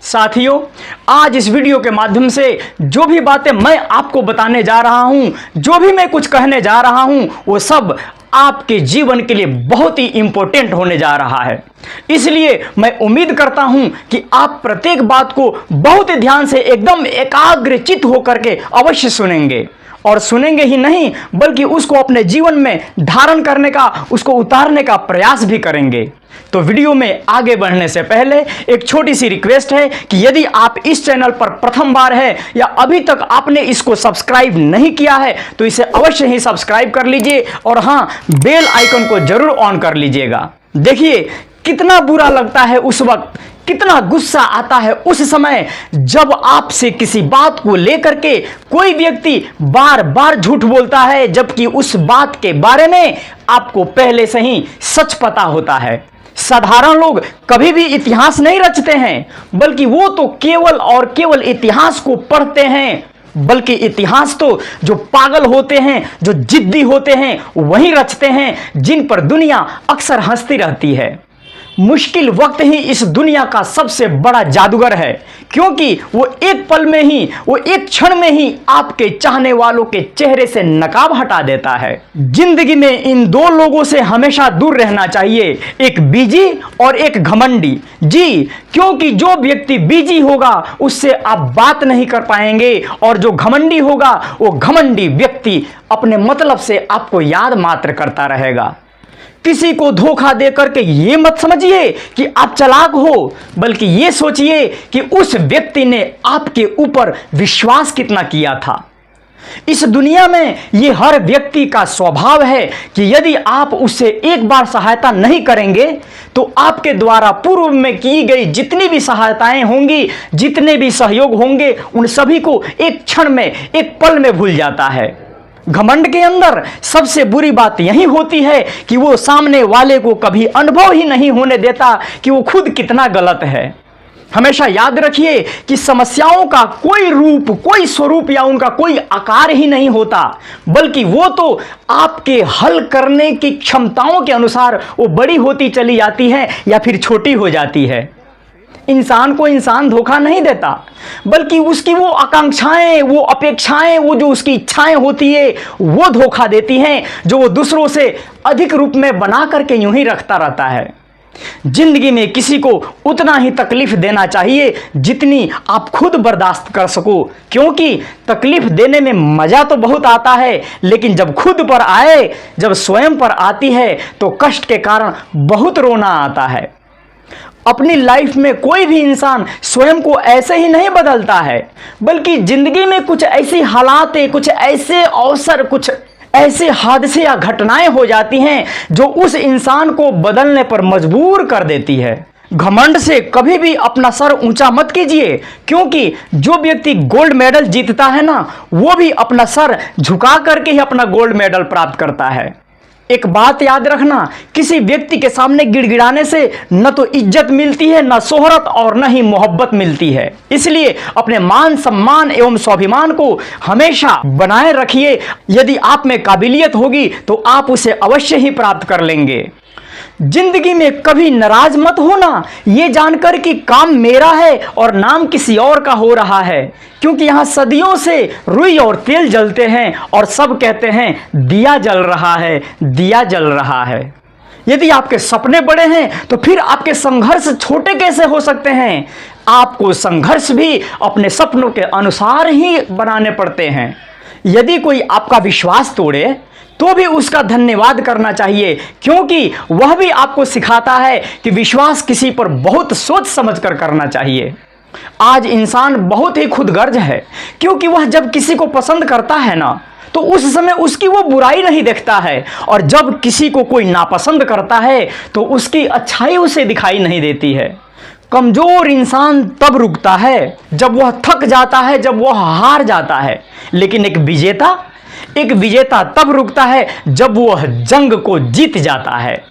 साथियों, आज इस वीडियो के माध्यम से जो भी बातें मैं आपको बताने जा रहा हूं, जो भी मैं कुछ कहने जा रहा हूं, वो सब आपके जीवन के लिए बहुत ही इंपॉर्टेंट होने जा रहा है। इसलिए मैं उम्मीद करता हूं कि आप प्रत्येक बात को बहुत ही ध्यान से एकदम एकाग्रचित्त होकर के अवश्य सुनेंगे, और सुनेंगे ही नहीं बल्कि उसको अपने जीवन में धारण करने का, उसको उतारने का प्रयास भी करेंगे। तो वीडियो में आगे बढ़ने से पहले एक छोटी सी रिक्वेस्ट है कि यदि आप इस चैनल पर प्रथम बार है या अभी तक आपने इसको सब्सक्राइब नहीं किया है तो इसे अवश्य ही सब्सक्राइब कर लीजिए, और हाँ, बेल आइकन को जरूर ऑन कर लीजिएगा। देखिए कितना बुरा लगता है उस वक्त, कितना गुस्सा आता है उस समय जब आपसे किसी बात को लेकर के कोई व्यक्ति बार बार झूठ बोलता है, जबकि उस बात के बारे में आपको पहले से ही सच पता होता है। साधारण लोग कभी भी इतिहास नहीं रचते हैं, बल्कि वो तो केवल और केवल इतिहास को पढ़ते हैं। बल्कि इतिहास तो जो पागल होते हैं, जो जिद्दी होते हैं, वही रचते हैं, जिन पर दुनिया अक्सर हंसती रहती है। मुश्किल वक्त ही इस दुनिया का सबसे बड़ा जादूगर है, क्योंकि वो एक पल में ही, वो एक क्षण में ही आपके चाहने वालों के चेहरे से नकाब हटा देता है। जिंदगी में इन दो लोगों से हमेशा दूर रहना चाहिए, एक बीजी और एक घमंडी। जी, क्योंकि जो व्यक्ति बीजी होगा उससे आप बात नहीं कर पाएंगे, और जो घमंडी होगा वो घमंडी व्यक्ति अपने मतलब से आपको याद मात्र करता रहेगा। किसी को धोखा देकर के ये मत समझिए कि आप चालाक हो, बल्कि ये सोचिए कि उस व्यक्ति ने आपके ऊपर विश्वास कितना किया था। इस दुनिया में ये हर व्यक्ति का स्वभाव है कि यदि आप उससे एक बार सहायता नहीं करेंगे तो आपके द्वारा पूर्व में की गई जितनी भी सहायताएं होंगी, जितने भी सहयोग होंगे, उन सभी को एक क्षण में, एक पल में भूल जाता है। घमंड के अंदर सबसे बुरी बात यही होती है कि वो सामने वाले को कभी अनुभव ही नहीं होने देता कि वो खुद कितना गलत है। हमेशा याद रखिए कि समस्याओं का कोई रूप, कोई स्वरूप या उनका कोई आकार ही नहीं होता, बल्कि वो तो आपके हल करने की क्षमताओं के अनुसार वो बड़ी होती चली जाती है या फिर छोटी हो जाती है। इंसान को इंसान धोखा नहीं देता, बल्कि उसकी वो आकांक्षाएं, वो अपेक्षाएं, वो जो उसकी इच्छाएं होती है वो धोखा देती हैं, जो वो दूसरों से अधिक रूप में बना करके यूं ही रखता रहता है। जिंदगी में किसी को उतना ही तकलीफ देना चाहिए जितनी आप खुद बर्दाश्त कर सको, क्योंकि तकलीफ देने में मजा तो बहुत आता है, लेकिन जब खुद पर आए, जब स्वयं पर आती है तो कष्ट के कारण बहुत रोना आता है। अपनी लाइफ में कोई भी इंसान स्वयं को ऐसे ही नहीं बदलता है, बल्कि जिंदगी में कुछ ऐसी हालातें, कुछ ऐसे अवसर, कुछ ऐसे हादसे या घटनाएं हो जाती हैं जो उस इंसान को बदलने पर मजबूर कर देती है। घमंड से कभी भी अपना सर ऊंचा मत कीजिए, क्योंकि जो व्यक्ति गोल्ड मेडल जीतता है ना, वो भी अपना सर झुका करके ही अपना गोल्ड मेडल प्राप्त करता है। एक बात याद रखना, किसी व्यक्ति के सामने गिड़गिड़ाने से न तो इज्जत मिलती है, न शोहरत, और न ही मोहब्बत मिलती है। इसलिए अपने मान सम्मान एवं स्वाभिमान को हमेशा बनाए रखिए। यदि आप में काबिलियत होगी तो आप उसे अवश्य ही प्राप्त कर लेंगे। जिंदगी में कभी नाराज मत होना ये जानकर कि काम मेरा है और नाम किसी और का हो रहा है, क्योंकि यहाँ सदियों से रुई और तेल जलते हैं और सब कहते हैं दिया जल रहा है, दिया जल रहा है। यदि आपके सपने बड़े हैं तो फिर आपके संघर्ष छोटे कैसे हो सकते हैं? आपको संघर्ष भी अपने सपनों के अनुसार ही बनाने पड़ते हैं। यदि कोई आपका विश्वास तोड़े तो भी उसका धन्यवाद करना चाहिए, क्योंकि वह भी आपको सिखाता है कि विश्वास किसी पर बहुत सोच समझ कर करना चाहिए। आज इंसान बहुत ही खुदगर्ज है, क्योंकि वह जब किसी को पसंद करता है ना, तो उस समय उसकी वो बुराई नहीं देखता है, और जब किसी को कोई नापसंद करता है तो उसकी अच्छाई उसे दिखाई नहीं देती है। कमजोर इंसान तब रुकता है जब वह थक जाता है, जब वह हार जाता है, लेकिन एक विजेता तब रुकता है जब वह जंग को जीत जाता है।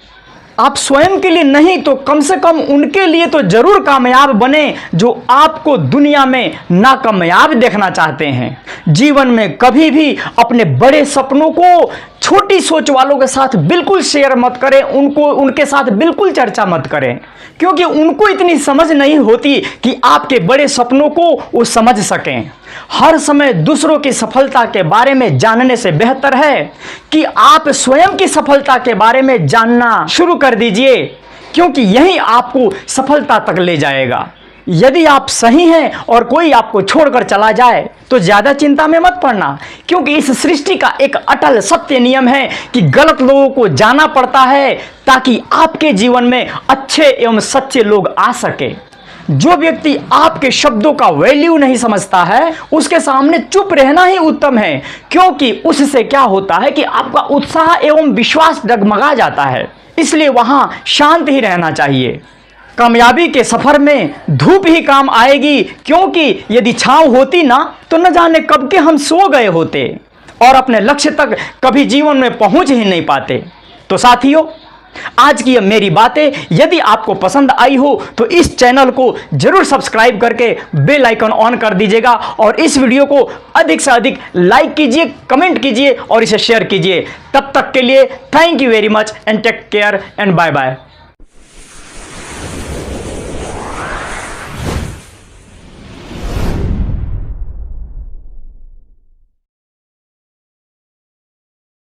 आप स्वयं के लिए नहीं तो कम से कम उनके लिए तो जरूर कामयाब बने जो आपको दुनिया में नाकामयाब देखना चाहते हैं। जीवन में कभी भी अपने बड़े सपनों को छोटी सोच वालों के साथ बिल्कुल शेयर मत करें, उनके साथ बिल्कुल चर्चा मत करें, क्योंकि उनको इतनी समझ नहीं होती कि आपके बड़े सपनों को वो समझ सकें। हर समय दूसरों की सफलता के बारे में जानने से बेहतर है कि आप स्वयं की सफलता के बारे में जानना शुरू कर दीजिए, क्योंकि यही आपको सफलता तक ले जाएगा। यदि आप सही हैं और कोई आपको छोड़कर चला जाए तो ज्यादा चिंता में मत पड़ना, क्योंकि इस सृष्टि का एक अटल सत्य नियम है कि गलत लोगों को जाना पड़ता है ताकि आपके जीवन में अच्छे एवं सच्चे लोग आ सके। जो व्यक्ति आपके शब्दों का वैल्यू नहीं समझता है उसके सामने चुप रहना ही उत्तम है, क्योंकि उससे क्या होता है कि आपका उत्साह एवं विश्वास डगमगा जाता है। इसलिए वहां शांत ही रहना चाहिए। कामयाबी के सफर में धूप ही काम आएगी, क्योंकि यदि छांव होती ना तो न जाने कब के हम सो गए होते और अपने लक्ष्य तक कभी जीवन में पहुंच ही नहीं पाते। तो साथियों, आज की मेरी बातें यदि आपको पसंद आई हो तो इस चैनल को जरूर सब्सक्राइब करके बेल आइकन ऑन कर दीजिएगा और इस वीडियो को अधिक से अधिक लाइक कीजिए, कमेंट कीजिए और इसे शेयर कीजिए। तब तक के लिए thank you very much and take care and bye bye.